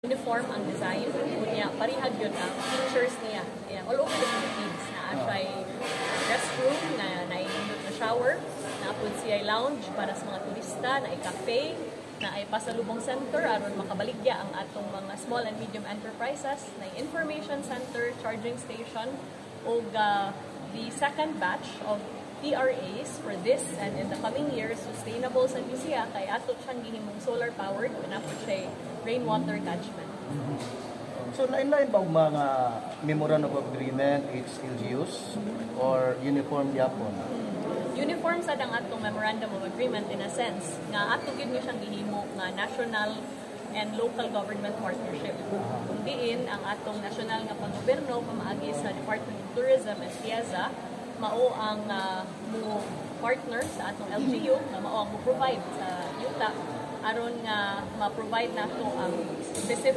Uniform ang design, kunya parihag yun ang features niya. Yeah, all over the Philippines. Siya restroom, naindot na shower, naapod siya lounge para sa mga turista, na cafe, na ay pasalubong center aron makabaligya ang atong mga small and medium enterprises, na information center, charging station, o the second batch of TRAs for this and in the coming years, sustainable sa siya kay ato siyang gihimong solar powered, pinapod siya rainwater catchment. So lain-lain ba mga memorandum of agreement it still use or uniform yapon? Uniform sa dang atong memorandum of agreement in a sense nga ato gid ni siyang gihimo nga national and local government partnership. Kung diin ang atong national nga panggobyerno pamaagi sa Department of Tourism and Piazza mao ang mo partner sa atong LGU nga mao ang mo provide sa yuta aron nga ma-provide nato ang specific